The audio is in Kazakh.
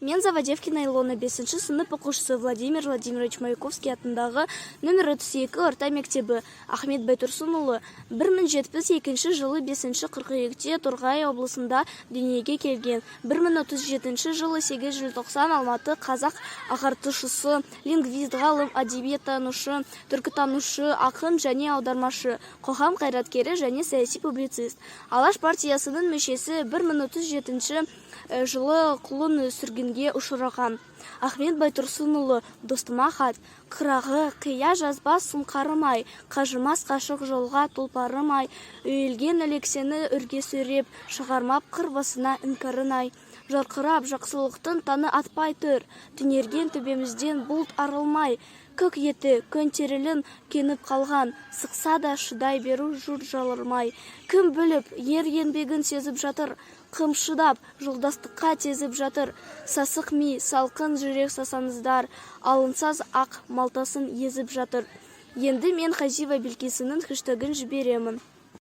Мен Заводевкина Илона 5-ші сынып оқушысы Владимир Владимирович Маяковский атындағы нөмір 32 орта мектебі. Ахмет Байтұрсынұлы 1072 жылы 5-ші қыркүйекте Торғай облысында дүниеге келген. 1037 жылы 8 желтоқсан Алматы қазақ ағартушысы, лингвист, ғалым, әдебиеттанушы, түркітанушы, ақын және аудармашы, қоғам қайраткері және саяси публицист. Алаш партиясының мүшесі 1037 жылы құлын сүргінге ұшыраған. Ахмет Байтұрсынұлы достыма хат, қырағы қия жазбас сұңқарымай, қажымас қашық жолға тұлпарымай, үйілген әлексені үрге сөреп, шығармап қырбасына інкарынай. Жарқырап жақсылықтың таны атпай тұр, түнерген төбемізден бұлт арылмай, көк еті көнтерілін кеніп қалған, сықса да шыдай беру жұрт жалырмай. Кім біліп, ер еңбегін сезіп жатыр, қымшыдап, жолдастыққа тезіп жатыр. Сасық ми, салқын жүрек сасаңыздар, алынсаз ақ малтасын езіп жатыр. Енді мен Хазива Билкисінің хэштегін жіберемін.